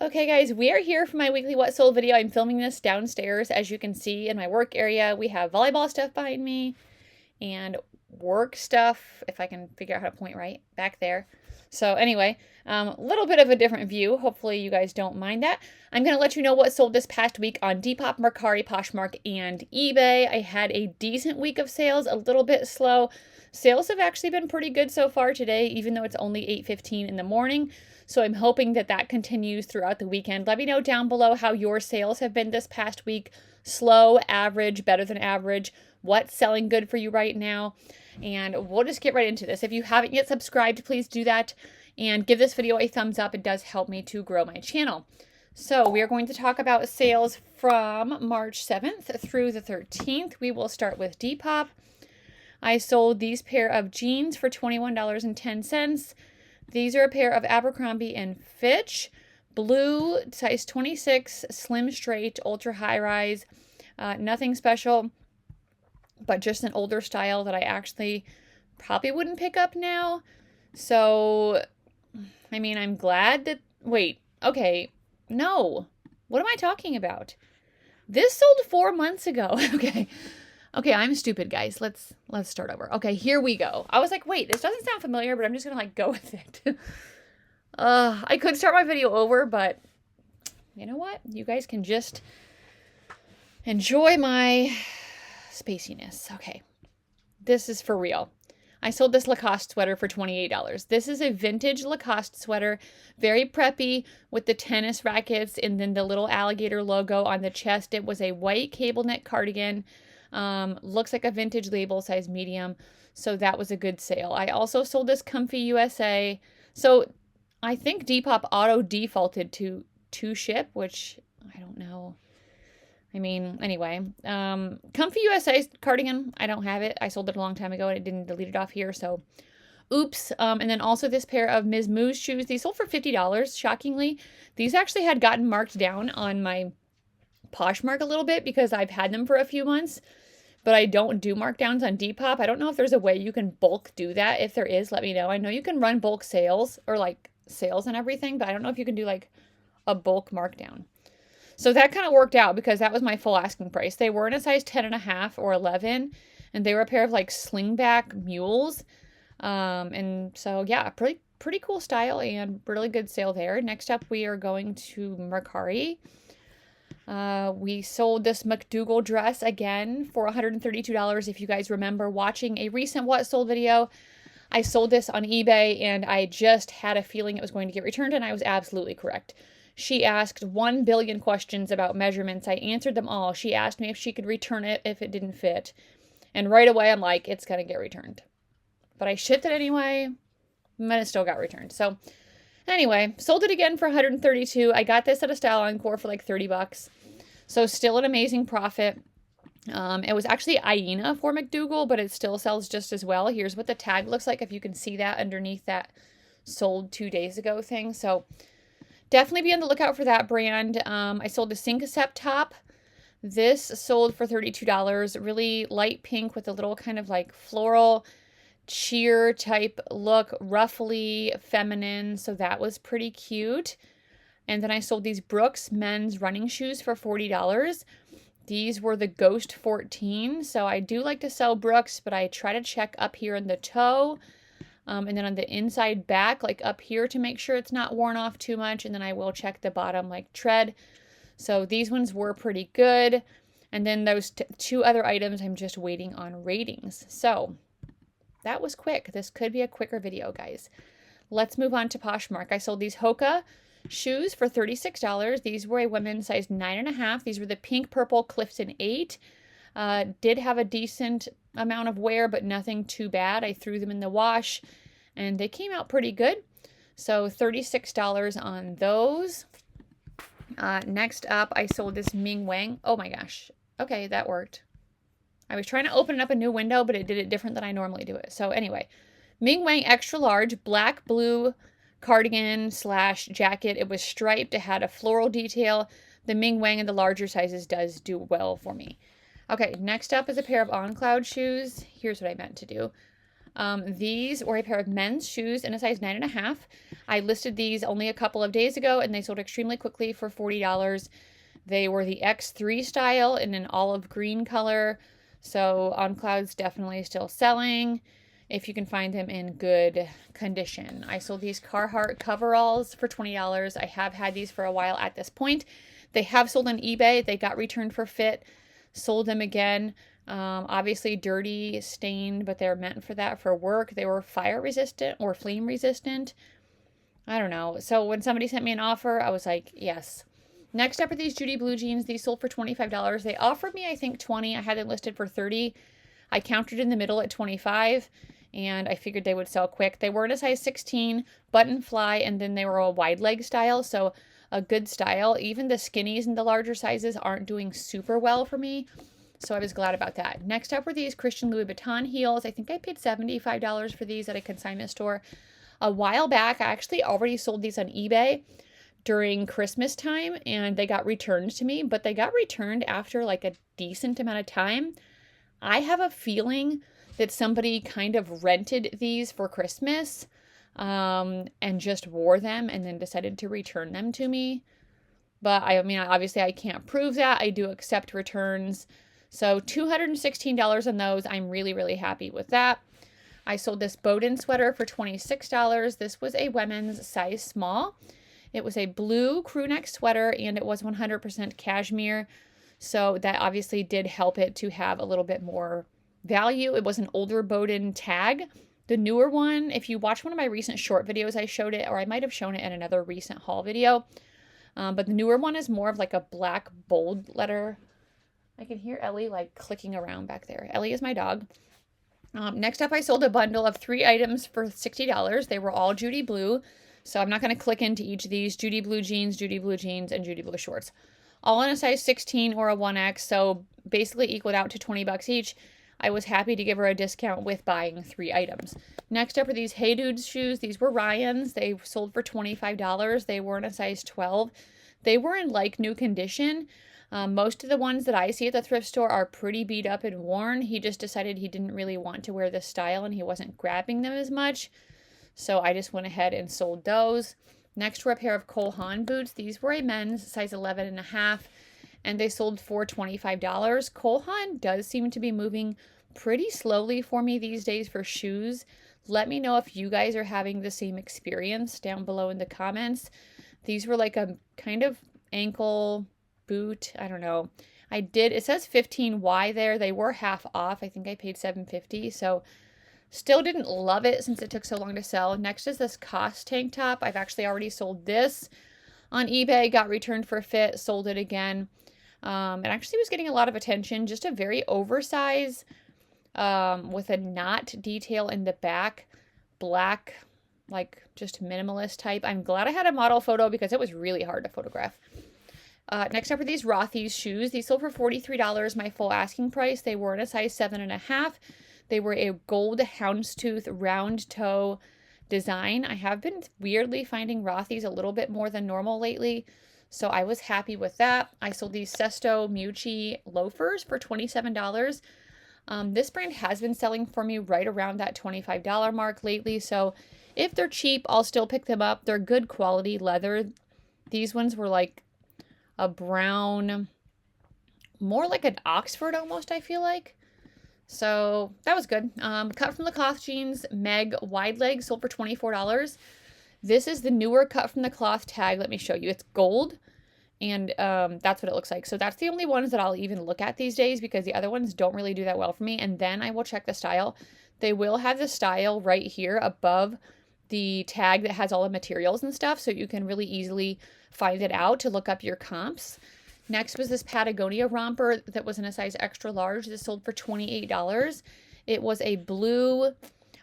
Okay guys, we are here for my weekly what sold video. I'm filming this downstairs. As you can see in my work area, we have volleyball stuff behind me and work stuff, if I can figure out how to point right, back there. So anyway, a little bit of a different view. Hopefully you guys don't mind that. I'm going to let you know what sold this past week on Depop, Mercari, Poshmark, and eBay. I had a decent week of sales, a little bit slow. Sales have actually been pretty good so far today, even though it's only 8:15 in the morning. So I'm hoping that that continues throughout the weekend. Let me know down below how your sales have been this past week. Slow, average, better than average. What's selling good for you right now? And we'll just get right into this. If you haven't yet subscribed, please do that and give this video a thumbs up. It does help me to grow my channel. So we are going to talk about sales from March 7th through the 13th. We will start with Depop. I sold these pair of jeans for $21.10. These are a pair of Abercrombie and Fitch, blue, size 26, slim straight, ultra high rise. Nothing special, but just an older style that I actually probably wouldn't pick up now. So, I mean, I'm glad that, wait, okay, no. What am I talking about? This sold 4 months ago. Okay, I'm stupid, guys. Let's start over. Okay, here we go. I was like, wait, this doesn't sound familiar, but I'm just gonna go with it. I could start my video over, but you know what? You guys can just enjoy my spaciness. Okay, this is for real. I sold this Lacoste sweater for $28. This is a vintage Lacoste sweater, very preppy with the tennis rackets and then the little alligator logo on the chest. It was a white cable knit cardigan. Looks like a vintage label, size medium. So that was a good sale. I also sold this Comfy USA. So I think Depop auto defaulted to ship, which I don't know. I mean, anyway, Comfy USA cardigan, I don't have it. I sold it a long time ago and it didn't delete it off here, so oops. And then also this pair of Ms. Moo's shoes. These sold for $50, shockingly. These actually had gotten marked down on my Poshmark a little bit because I've had them for a few months, but I don't do markdowns on Depop. I don't know if there's a way you can bulk do that. If there is, let me know. I know you can run bulk sales or like sales and everything, but I don't know if you can do like a bulk markdown. So that kind of worked out because that was my full asking price. They were in a size 10.5 or 11, and they were a pair of like slingback mules. And so yeah, pretty cool style and really good sale there. Next up, we are going to Mercari. We sold this McDougal dress again for $132. If you guys remember watching a recent what sold video, I sold this on eBay and I just had a feeling it was going to get returned, and I was absolutely correct. She asked 1 billion questions about measurements. I answered them all. She asked me if she could return it if it didn't fit. And right away, I'm like, it's going to get returned. But I shipped it anyway, and it still got returned. So anyway, sold it again for $132. I got this at a Style Encore for like $30. So still an amazing profit. It was actually Iena for McDougal, but it still sells just as well. Here's what the tag looks like, if you can see that underneath that sold 2 days ago thing. So definitely be on the lookout for that brand. I sold the Syncocept top. This sold for $32. Really light pink with a little kind of like floral cheer type look, roughly feminine. So that was pretty cute. And then I sold these Brooks men's running shoes for $40. These were the Ghost 14. So I do like to sell Brooks, but I try to check up here in the toe. And then on the inside back, like up here, to make sure it's not worn off too much. And then I will check the bottom like tread. So these ones were pretty good. And then those two other items, I'm just waiting on ratings. So that was quick. This could be a quicker video, guys. Let's move on to Poshmark. I sold these Hoka shoes for $36. These were a women's size 9.5. These were the pink purple Clifton 8. Did have a decent amount of wear, but nothing too bad. I threw them in the wash and they came out pretty good. So $36 on those. Next up, I sold this Ming Wang. Oh my gosh. Okay, that worked. I was trying to open up a new window, but it did it different than I normally do it. So anyway, Ming Wang extra large, black, blue cardigan / jacket. It was striped. It had a floral detail. The Ming Wang in the larger sizes does do well for me. Okay, next up is a pair of On Cloud shoes. Here's what I meant to do. These were a pair of men's shoes in a size 9.5. I listed these only a couple of days ago and they sold extremely quickly for $40. They were the X3 style in an olive green color. So On Cloud's definitely still selling if you can find them in good condition. I sold these Carhartt coveralls for $20. I have had these for a while at this point. They have sold on eBay. They got returned for fit, sold them again. Obviously dirty, stained, but they're meant for that for work. They were fire resistant or flame resistant. I don't know. So when somebody sent me an offer, I was like, yes. Next up are these Judy blue jeans. These sold for $25. They offered me, I think, $20. I had them listed for $30. I countered in the middle at $25, and I figured they would sell quick. They were in a size 16, button fly, and then they were a wide leg style, so a good style. Even the skinnies and the larger sizes aren't doing super well for me, so I was glad about that. Next up were these Christian Louis Vuitton heels. I think I paid $75 for these at a consignment store. A while back, I actually already sold these on eBay during Christmas time, and they got returned to me, but they got returned after like a decent amount of time. I have a feeling that somebody kind of rented these for Christmas and just wore them and then decided to return them to me. But I mean, obviously I can't prove that. I do accept returns. So $216 on those. I'm really, really happy with that. I sold this Bowden sweater for $26. This was a women's size small. It was a blue crew neck sweater and it was 100% cashmere. So that obviously did help it to have a little bit more value. It was an older Bowden tag. The newer one, if you watch one of my recent short videos, I showed it, or I might have shown it in another recent haul video. But the newer one is more of like a black bold letter. I can hear Ellie like clicking around back there. Ellie is my dog. Next up, I sold a bundle of 3 items for $60. They were all Judy blue. So I'm not going to click into each of these. Judy blue jeans, and Judy blue shorts. All in a size 16 or a 1X, so basically equaled out to $20 each. I was happy to give her a discount with buying 3 items. Next up are these Hey Dudes shoes. These were Ryan's. They sold for $25. They were in a size 12. They were in like new condition. Most of the ones that I see at the thrift store are pretty beat up and worn. He just decided he didn't really want to wear this style and he wasn't grabbing them as much. So I just went ahead and sold those. Next were a pair of Cole Haan boots. These were a men's size 11.5, and they sold for $25. Cole Haan does seem to be moving pretty slowly for me these days for shoes. Let me know if you guys are having the same experience down below in the comments. These were like a kind of ankle boot. I don't know. It says 15Y there. They were half off. I think I paid $7.50. So still didn't love it since it took so long to sell. Next is this COS tank top. I've actually already sold this on eBay, got returned for fit, sold it again. It actually was getting a lot of attention. Just a very oversized with a knot detail in the back. Black, like just minimalist type. I'm glad I had a model photo because it was really hard to photograph. Next up are these Rothy's shoes. These sold for $43, my full asking price. They were in a size 7.5. They were a gold houndstooth round toe design. I have been weirdly finding Rothy's a little bit more than normal lately, so I was happy with that. I sold these Sesto Mucci loafers for $27. This brand has been selling for me right around that $25 mark lately, so if they're cheap, I'll still pick them up. They're good quality leather. These ones were like a brown, more like an Oxford almost, I feel like. So that was good. Cut from the cloth jeans, Meg wide leg, sold for $24. This is the newer cut from the cloth tag. Let me show you. It's gold, and that's what it looks like. So that's the only ones that I'll even look at these days because the other ones don't really do that well for me. And then I will check the style. They will have the style right here above the tag that has all the materials and stuff, so you can really easily find it out to look up your comps. Next was this Patagonia romper that was in a size extra large. This sold for $28. It was a blue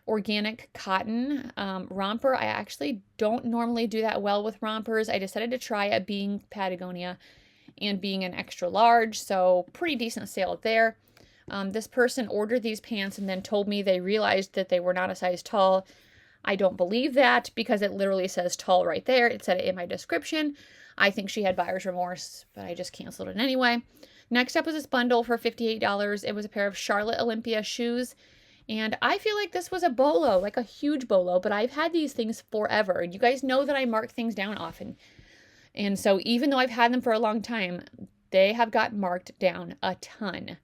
organic cotton romper. I actually don't normally do that well with rompers. I decided to try it being Patagonia and being an extra large, so pretty decent sale there. This person ordered these pants and then told me they realized that they were not a size tall. I don't believe that because it literally says tall right there. It said it in my description. I think she had buyer's remorse, but I just canceled it anyway. Next up was this bundle for $58. It was a pair of Charlotte Olympia shoes And I feel like this was a bolo, like a huge bolo, but I've had these things forever. And you guys know that I mark things down often. And so even though I've had them for a long time, they have got marked down a ton.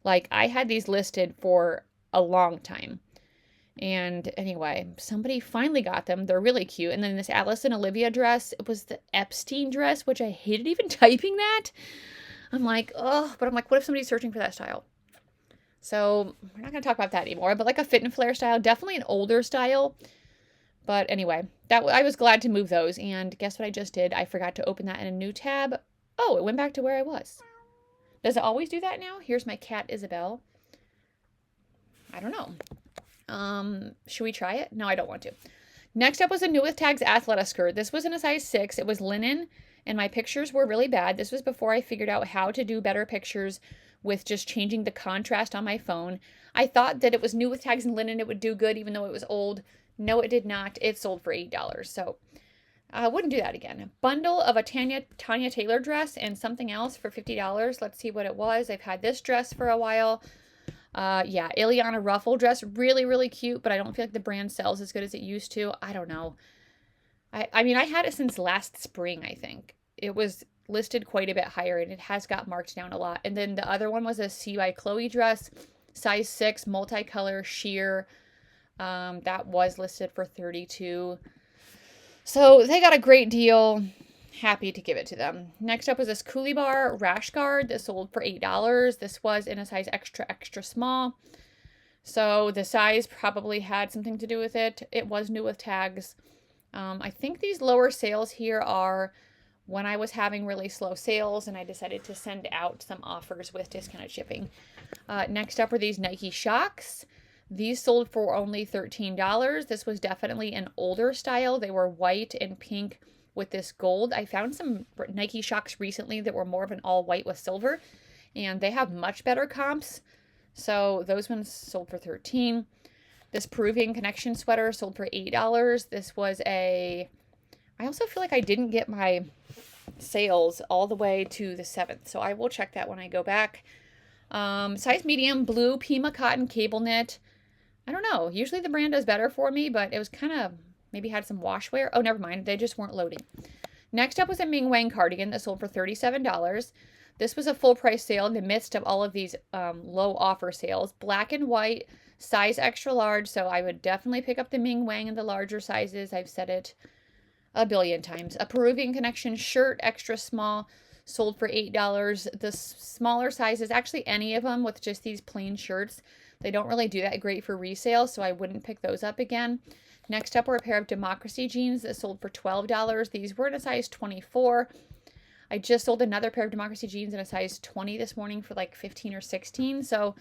Like I had these listed for a long time. And anyway, somebody finally got them. They're really cute. And then this Alice and Olivia dress, it was the Epstein dress, which I hated even typing that. I'm like, oh, but I'm like, what if somebody's searching for that style? So we're not going to talk about that anymore. But like a fit and flare style, definitely an older style. But anyway, that I was glad to move those. And guess what I just did? I forgot to open that in a new tab. Oh, it went back to where I was. Does it always do that now? Here's my cat, Isabel. I don't know. Should we try it? No, I don't want to. Next up was a New With Tags Athleta skirt. This was in a size 6. It was linen, and my pictures were really bad. This was before I figured out how to do better pictures with just changing the contrast on my phone. I thought that it was New With Tags and linen, it would do good, even though it was old. No, it did not. It sold for $8. So I wouldn't do that again. A bundle of a Tanya Taylor dress and something else for $50. Let's see what it was. I've had this dress for a while. Yeah, Ileana ruffle dress, really, really cute, but I don't feel like the brand sells as good as it used to. I don't know. I mean, I had it since last spring, I think. It was listed quite a bit higher, and it has got marked down a lot. And then the other one was a See by Chloe dress, size 6, multicolor, sheer. That was listed for $32. So they got a great deal. Happy to give it to them. Next up was this Coolie Bar rash guard that sold for $8. This was in a size extra, extra small. So the size probably had something to do with it. It was New With Tags. I think these lower sales here are when I was having really slow sales and I decided to send out some offers with discounted shipping. Next up were these Nike Shocks. These sold for only $13. This was definitely an older style. They were white and pink with this gold. I found some Nike Shocks recently that were more of an all white with silver, and they have much better comps. So those ones sold for $13. This Peruvian Connection sweater sold for $8. This was I also feel like I didn't get my sales all the way to the 7th, so I will check that when I go back. Size medium, blue Pima cotton cable knit. I don't know. Usually the brand does better for me, but it was kind of maybe had some wash wear. Oh, never mind. They just weren't loading. Next up was a Ming Wang cardigan that sold for $37. This was a full price sale in the midst of all of these low offer sales. Black and white, size extra large. So I would definitely pick up the Ming Wang in the larger sizes. I've said it a billion times. A Peruvian Connection shirt, extra small, sold for $8. The smaller sizes, actually any of them with just these plain shirts, they don't really do that great for resale, so I wouldn't pick those up again. Next up were a pair of Democracy jeans that sold for $12. These were in a size 24. I just sold another pair of Democracy jeans in a size 20 this morning for like 15 or 16. So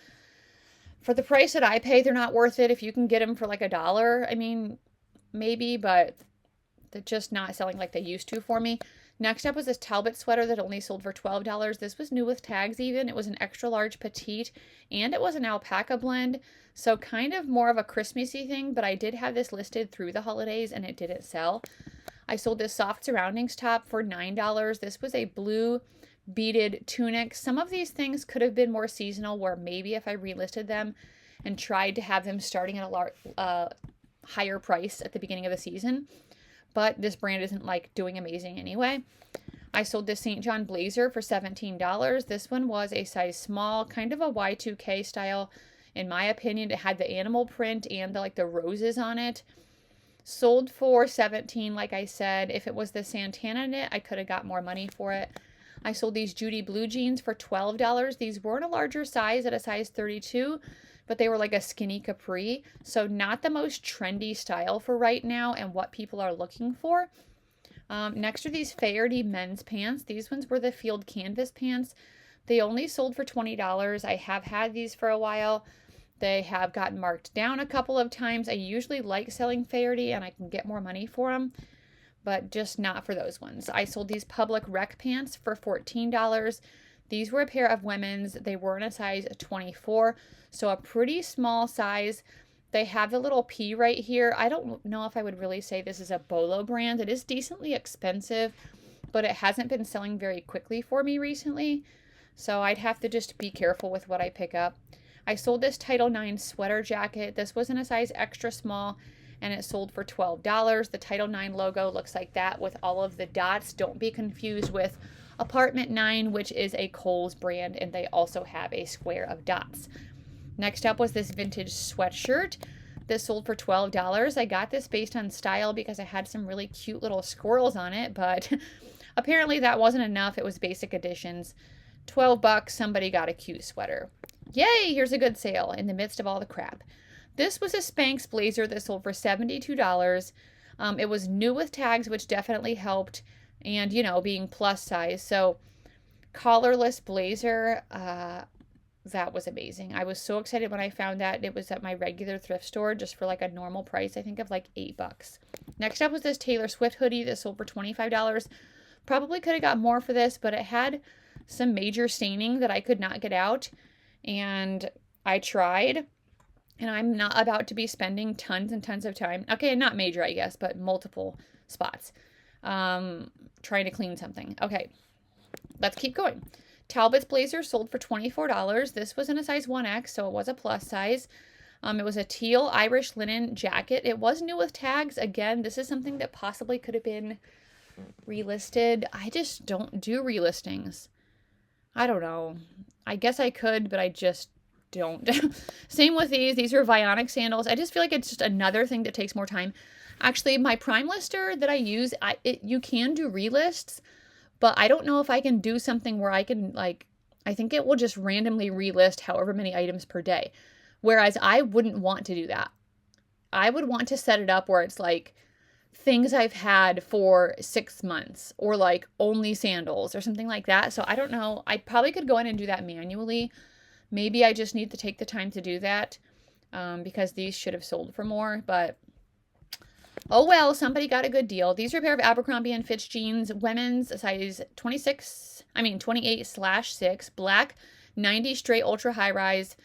for the price that I pay, they're not worth it. If you can get them for like $1, I mean, maybe, but they're just not selling like they used to for me. Next up was this Talbot sweater that only sold for $12. This was New With Tags even. It was an extra large petite, and it was an alpaca blend. So kind of more of a Christmassy thing, but I did have this listed through the holidays and it didn't sell. I sold this soft surroundings top for $9. This was a blue beaded tunic. Some of these things could have been more seasonal, where maybe if I relisted them and tried to have them starting at a higher price at the beginning of the season. But this brand isn't like doing amazing anyway. I sold this St. John blazer for $17. This one was a size small, kind of a Y2K style. In my opinion, it had the animal print and the roses on it. Sold for $17, like I said. If it was the Santana knit, I could have got more money for it. I sold these Judy blue jeans for $12. These were in a larger size at a size 32, but they were like a skinny capri. So not the most trendy style for right now and what people are looking for. Next are these Faherty men's pants. These ones were the field canvas pants. They only sold for $20. I have had these for a while. They have gotten marked down a couple of times. I usually like selling Faherty and I can get more money for them, but just not for those ones. I sold these Public Rec pants for $14. These were a pair of women's. They were in a size 24, so a pretty small size. They have the little P right here. I don't know if I would really say this is a Bolo brand. It is decently expensive, but it hasn't been selling very quickly for me recently, so I'd have to just be careful with what I pick up. I sold this Title IX sweater jacket. This was in a size extra small and it sold for $12. The Title IX logo looks like that with all of the dots. Don't be confused with Apartment 9, which is a Kohl's brand, and they also have a square of dots. Next up was this vintage sweatshirt. This sold for $12. I got this based on style because I had some really cute little squirrels on it, but apparently that wasn't enough. It was basic editions. $12, somebody got a cute sweater. Yay, here's a good sale in the midst of all the crap. This was a Spanx blazer that sold for $72. It was new with tags, which definitely helped, and, you know, being plus size. So, collarless blazer, that was amazing. I was so excited when I found that. It was at my regular thrift store just for like a normal price, I think of like $8. Next up was this Taylor Swift hoodie that sold for $25. Probably could have got more for this, but it had some major staining that I could not get out, and I tried, and I'm not about to be spending tons and tons of time, okay, not major I guess, but multiple spots, trying to clean something. Okay, let's keep going. Talbot's blazer sold for $24. This was in a size 1X, so it was a plus size. It was a teal Irish linen jacket. It was new with tags. Again, this is something that possibly could have been relisted. I just don't do relistings. I don't know. I guess I could, but I just don't. Same with these. These are Vionic sandals. I just feel like it's just another thing that takes more time. Actually, my PrimeLister that I use, you can do relists, but I don't know if I can do something where I can, like, I think it will just randomly relist however many items per day. Whereas I wouldn't want to do that. I would want to set it up where it's like things I've had for 6 months, or like only sandals or something like that. So I don't know. I probably could go in and do that manually. Maybe I just need to take the time to do that, because these should have sold for more, but oh well, somebody got a good deal. These are a pair of Abercrombie & Fitch jeans, women's, size 28/6, black, 90 straight ultra high rise.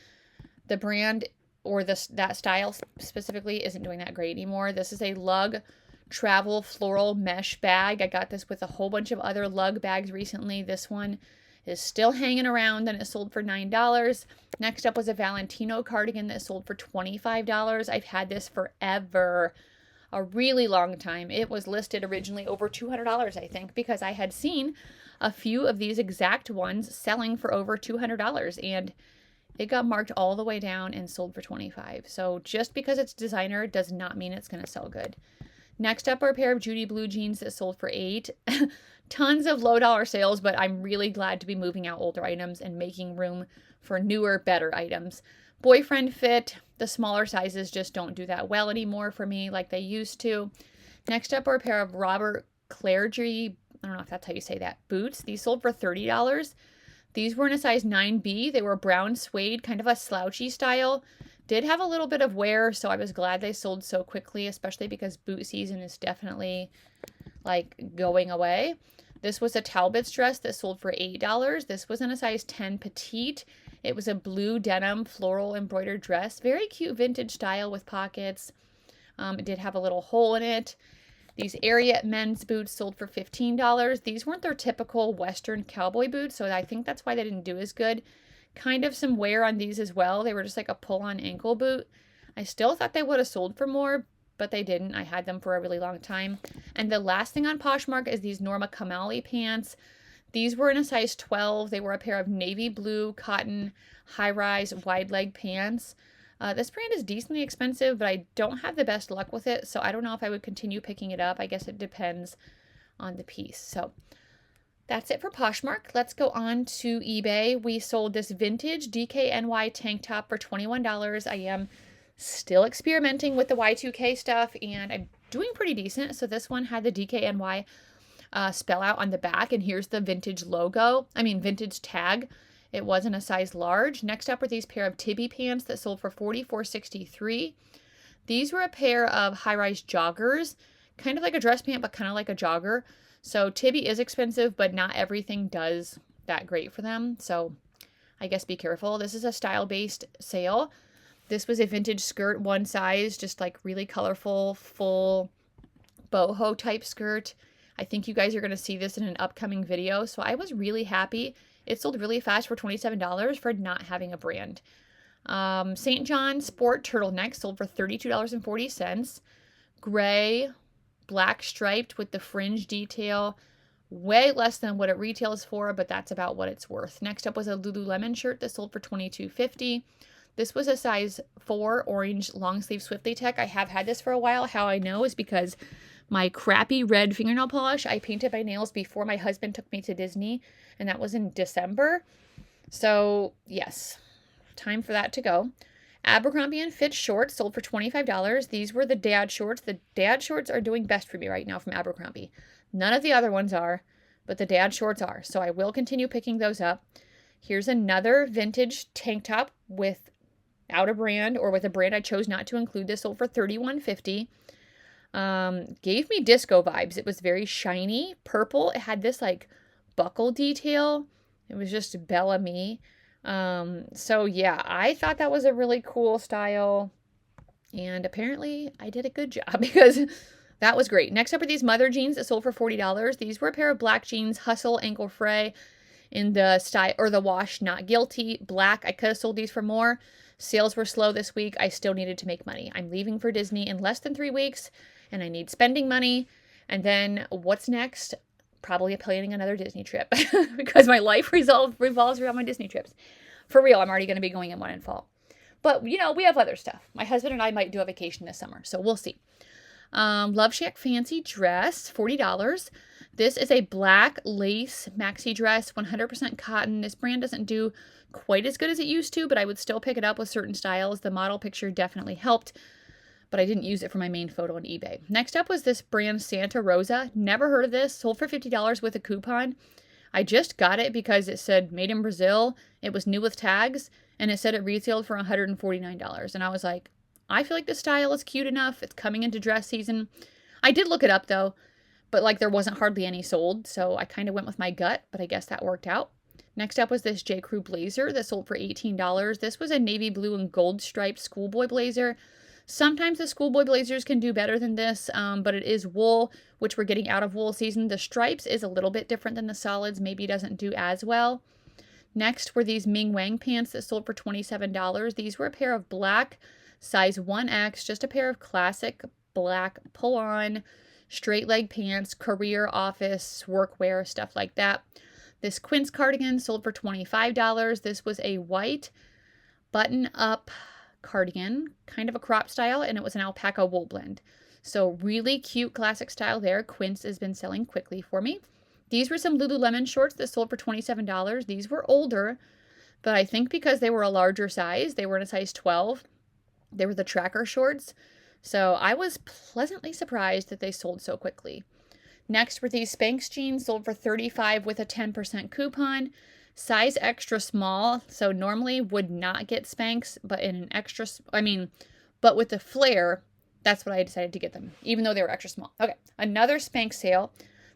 The brand, or that style specifically, isn't doing that great anymore. This is a lug travel floral mesh bag. I got this with a whole bunch of other lug bags recently. This one is still hanging around, and it sold for $9. Next up was a Valentino cardigan that sold for $25. I've had this forever, a really long time. It was listed originally over $200, I think, because I had seen a few of these exact ones selling for over $200, and it got marked all the way down and sold for $25. So just because it's designer does not mean it's going to sell good. Next up are a pair of Judy blue jeans that sold for $8. Tons of low dollar sales, but I'm really glad to be moving out older items and making room for newer, better items. Boyfriend fit. The smaller sizes just don't do that well anymore for me like they used to. Next up are a pair of Robert Clergy, I don't know if that's how you say that, boots. These sold for $30. These were in a size 9B. They were brown suede, kind of a slouchy style. Did have a little bit of wear, so I was glad they sold so quickly, especially because boot season is definitely like going away. This was a Talbot's dress that sold for $8. This was in a size 10 petite. It was a blue denim floral embroidered dress. Very cute vintage style with pockets. It did have a little hole in it. These Ariat men's boots sold for $15. These weren't their typical Western cowboy boots, so I think that's why they didn't do as good. Kind of some wear on these as well. They were just like a pull-on ankle boot. I still thought they would have sold for more, but they didn't. I had them for a really long time. And the last thing on Poshmark is these Norma Kamali pants. These were in a size 12. They were a pair of navy blue cotton high-rise wide leg pants. This brand is decently expensive, but I don't have the best luck with it, so I don't know if I would continue picking it up. I guess it depends on the piece. So that's it for Poshmark. Let's go on to eBay. We sold this vintage DKNY tank top for $21. I am still experimenting with the Y2K stuff, and I'm doing pretty decent. So this one had the DKNY spell out on the back, and here's the vintage vintage tag. It was in a size large. Next up are these pair of Tibby pants that sold for $44.63. These were a pair of high-rise joggers, kind of like a dress pant, but kind of like a jogger. So Tibby is expensive, but not everything does that great for them. So I guess be careful. This is a style-based sale. This was a vintage skirt, one size, just like really colorful, full boho type skirt. I think you guys are going to see this in an upcoming video. So I was really happy. It sold really fast for $27 for not having a brand. St. John Sport Turtleneck sold for $32.40. Gray, black striped with the fringe detail. Way less than what it retails for, but that's about what it's worth. Next up was a Lululemon shirt that sold for $22.50. This was a size 4 orange long sleeve Swiftly Tech. I have had this for a while. How I know is because my crappy red fingernail polish, I painted my nails before my husband took me to Disney, and that was in December. So, yes, time for that to go. Abercrombie & Fitch shorts sold for $25. These were the dad shorts. The dad shorts are doing best for me right now from Abercrombie. None of the other ones are, but the dad shorts are. So I will continue picking those up. Here's another vintage tank top without a brand, or with a brand I chose not to include. This sold for $31.50. Gave me disco vibes. It was very shiny purple. It had this like buckle detail. It was just Bella Me. So yeah, I thought that was a really cool style, and apparently I did a good job because that was great. Next up are these mother jeans that sold for $40. These were a pair of black jeans, Hustle ankle fray, in the style or the wash Not Guilty black. I could have sold these for more. Sales were slow this week. I still needed to make money. I'm leaving for Disney in less than 3 weeks, and I need spending money. And then what's next? Probably planning another Disney trip because my life revolves around my Disney trips. For real, I'm already going to be going in one in fall. But, we have other stuff. My husband and I might do a vacation this summer, so we'll see. Love Shack Fancy Dress, $40. This is a black lace maxi dress, 100% cotton. This brand doesn't do quite as good as it used to, but I would still pick it up with certain styles. The model picture definitely helped, but I didn't use it for my main photo on eBay. Next up was this brand Santa Rosa. Never heard of this. Sold for $50 with a coupon. I just got it because it said made in Brazil. It was new with tags, and it said it retailed for $149. And I was like, I feel like this style is cute enough. It's coming into dress season. I did look it up though, but there wasn't hardly any sold. So I kind of went with my gut, but I guess that worked out. Next up was this J. Crew blazer that sold for $18. This was a navy blue and gold striped schoolboy blazer. Sometimes the schoolboy blazers can do better than this, but it is wool, which we're getting out of wool season. The stripes is a little bit different than the solids. Maybe doesn't do as well. Next were these Ming Wang pants that sold for $27. These were a pair of black size 1X, just a pair of classic black pull-on straight leg pants, career, office, workwear, stuff like that. This Quince cardigan sold for $25. This was a white button-up cardigan, kind of a crop style, and it was an alpaca wool blend. So really cute classic style there. Quince has been selling quickly for me. These were some Lululemon shorts that sold for $27. These were older, but I think because they were a larger size, they were in a size 12. They were the tracker shorts. So I was pleasantly surprised that they sold so quickly. Next were these Spanx jeans, sold for $35 with a 10% coupon. Size extra small, so normally would not get Spanx, but in an extra, but with the flare, that's what I decided to get them, even though they were extra small. Okay, another Spanx sale.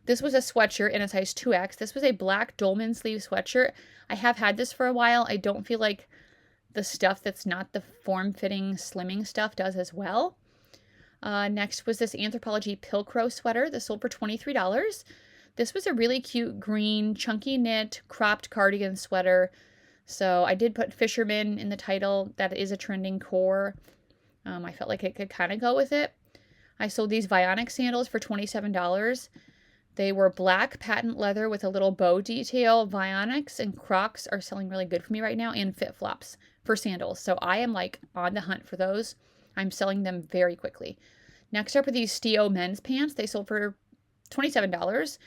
This was a sweatshirt in a size 2X. This was a black dolman sleeve sweatshirt. I have had this for a while. I don't feel like the stuff that's not the form-fitting slimming stuff does as well. Next was this Anthropologie Pilcrow sweater that sold for $23. This was a really cute green, chunky knit, cropped cardigan sweater. So I did put Fisherman in the title. That is a trending core. I felt like it could kind of go with it. I sold these Vionic sandals for $27. They were black patent leather with a little bow detail. Vionics and Crocs are selling really good for me right now, and FitFlops for sandals. So I am on the hunt for those. I'm selling them very quickly. Next up are these Stio men's pants. They sold for $27.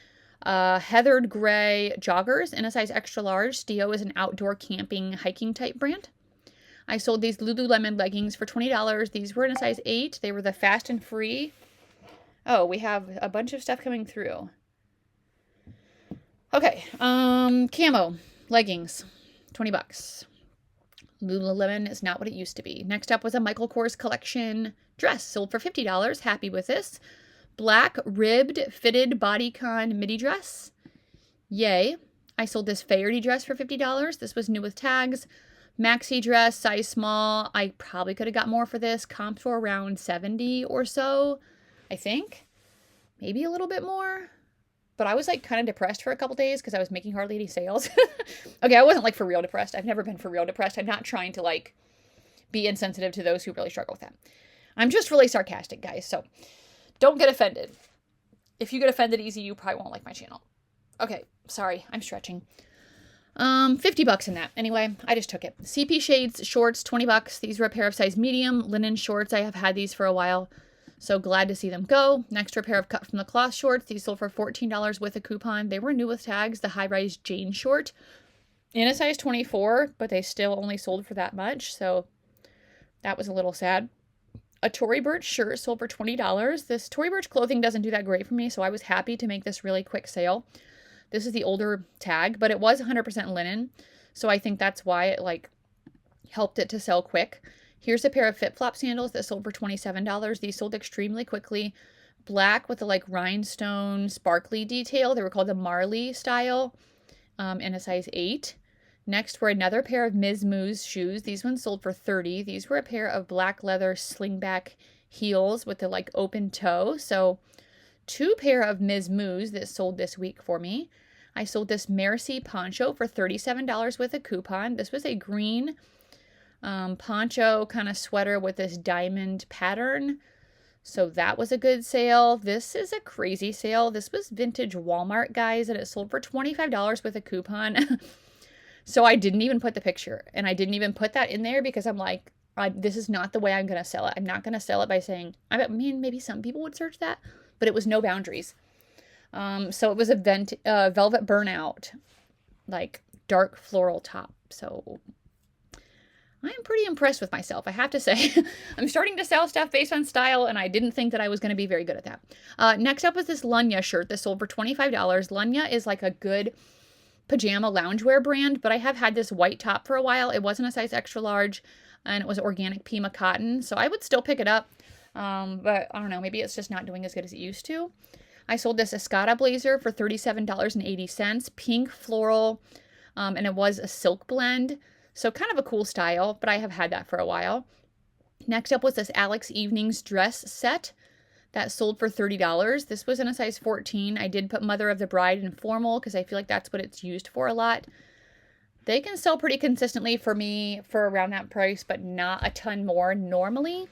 Heathered gray joggers in a size extra large. Stio is an outdoor camping hiking type brand. I sold these Lululemon leggings for $20. These were in a size 8. They were the fast and free. Oh, we have a bunch of stuff coming through. Okay, camo leggings, $20. Lululemon is not what it used to be. Next up was a Michael Kors collection dress, sold for $50. Happy with this. Black ribbed fitted bodycon midi dress. Yay. I sold this Faherty dress for $50. This was new with tags. Maxi dress, size small. I probably could have got more for this. Comps were around 70 or so, I think. Maybe a little bit more. But I was kind of depressed for a couple days because I was making hardly any sales. Okay, I wasn't for real depressed. I've never been for real depressed. I'm not trying to be insensitive to those who really struggle with that. I'm just really sarcastic, guys, so don't get offended. If you get offended easy, you probably won't like my channel. Okay, sorry, I'm stretching. $50 in that. Anyway, I just took it. CP Shades shorts, $20. These were a pair of size medium linen shorts. I have had these for a while, so glad to see them go. Next were a pair of cut from the cloth shorts. These sold for $14 with a coupon. They were new with tags. The high-rise Jane short in a size 24, but they still only sold for that much, so that was a little sad. A Tory Burch shirt sold for $20. This Tory Burch clothing doesn't do that great for me, so I was happy to make this really quick sale. This is the older tag, but it was 100% linen, so I think that's why it like helped it to sell quick. Here's a pair of flip-flop sandals that sold for $27. These sold extremely quickly. Black with the like rhinestone sparkly detail. They were called the Marley style in a size 8. Next were another pair of Ms. Moo's shoes. These ones sold for $30. These were a pair of black leather slingback heels with the like open toe. So 2 pair of Ms. Moo's that sold this week for me. I sold this Mercy poncho for $37 with a coupon. This was a green poncho kind of sweater with this diamond pattern. So that was a good sale. This is a crazy sale. This was vintage Walmart, guys, and it sold for $25 with a coupon. So I didn't even put the picture, and I didn't even put that in there because I'm like, this is not the way I'm going to sell it. I'm not going to sell it by saying, I mean, maybe some people would search that, but it was no boundaries. So it was a velvet burnout, like dark floral top. So I'm pretty impressed with myself, I have to say. I'm starting to sell stuff based on style, and I didn't think that I was going to be very good at that. Next up was this Lunya shirt that sold for $25. Lunya is like a good pajama loungewear brand, but I have had this white top for a while. It wasn't a size extra large, and it was organic Pima cotton, so I would still pick it up. But I don't know, maybe it's just not doing as good as it used to. I sold this Escada blazer for $37.80, pink floral, and it was a silk blend. So kind of a cool style, but I have had that for a while. Next up was this Alex Evenings dress set that sold for $30. This was in a size 14. I did put Mother of the Bride in formal because I feel like that's what it's used for a lot. They can sell pretty consistently for me for around that price, but not a ton more normally,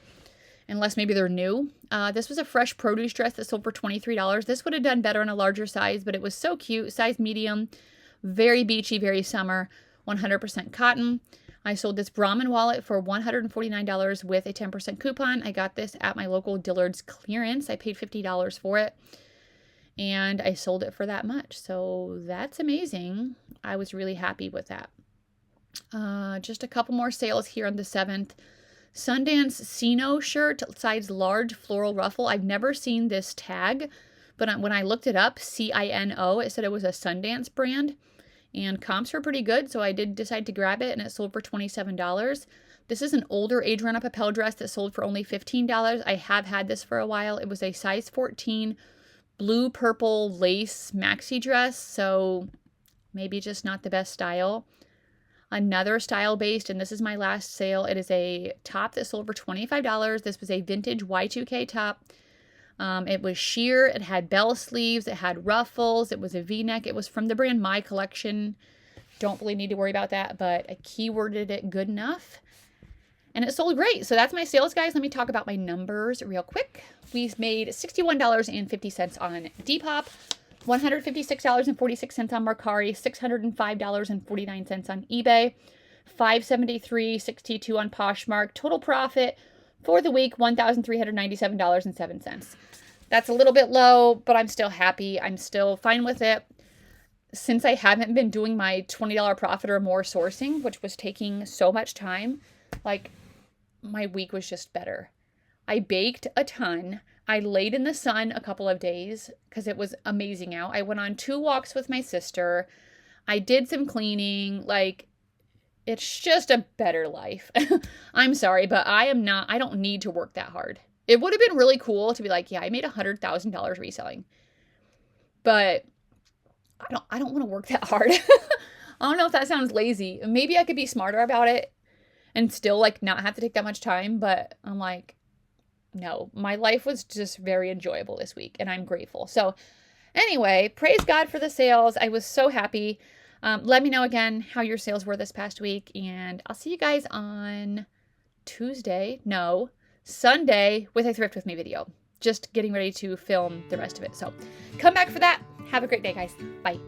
unless maybe they're new. This was a fresh produce dress that sold for $23. This would have done better in a larger size, but it was so cute. Size medium, very beachy, very summer, 100% cotton. I sold this Brahmin wallet for $149 with a 10% coupon. I got this at my local Dillard's clearance. I paid $50 for it, and I sold it for that much. So that's amazing. I was really happy with that. Just a couple more sales here on the 7th. Sundance Sino shirt, size large, floral ruffle. I've never seen this tag, but when I looked it up, CINO, it said it was a Sundance brand. And comps were pretty good, so I did decide to grab it, and it sold for $27. This is an older age run-up Appel dress that sold for only $15. I have had this for a while. It was a size 14 blue-purple lace maxi dress, so maybe just not the best style. Another style-based, and this is my last sale, it is a top that sold for $25. This was a vintage Y2K top. It was sheer, it had bell sleeves, it had ruffles, it was a V-neck. It was from the brand My Collection. Don't really need to worry about that, but I keyworded it good enough. And it sold great. So that's my sales, guys. Let me talk about my numbers real quick. We've made $61.50 on Depop, $156.46 on Mercari, $605.49 on eBay, $573.62 on Poshmark. Total profit for the week, $1,397.07. That's a little bit low, but I'm still happy. I'm still fine with it. Since I haven't been doing my $20 profit or more sourcing, which was taking so much time, like, my week was just better. I baked a ton. I laid in the sun a couple of days because it was amazing out. I went on 2 walks with my sister. I did some cleaning. Like, it's just a better life. I'm sorry, but I don't need to work that hard. It would have been really cool to be like, yeah, I made $100,000 reselling. But I don't want to work that hard. I don't know if that sounds lazy. Maybe I could be smarter about it and still like not have to take that much time, but I'm like, no, my life was just very enjoyable this week and I'm grateful. So anyway, praise God for the sales. I was so happy. Let me know again how your sales were this past week, and I'll see you guys on Tuesday, no, Sunday with a Thrift With Me video. Just getting ready to film the rest of it. So come back for that. Have a great day, guys. Bye.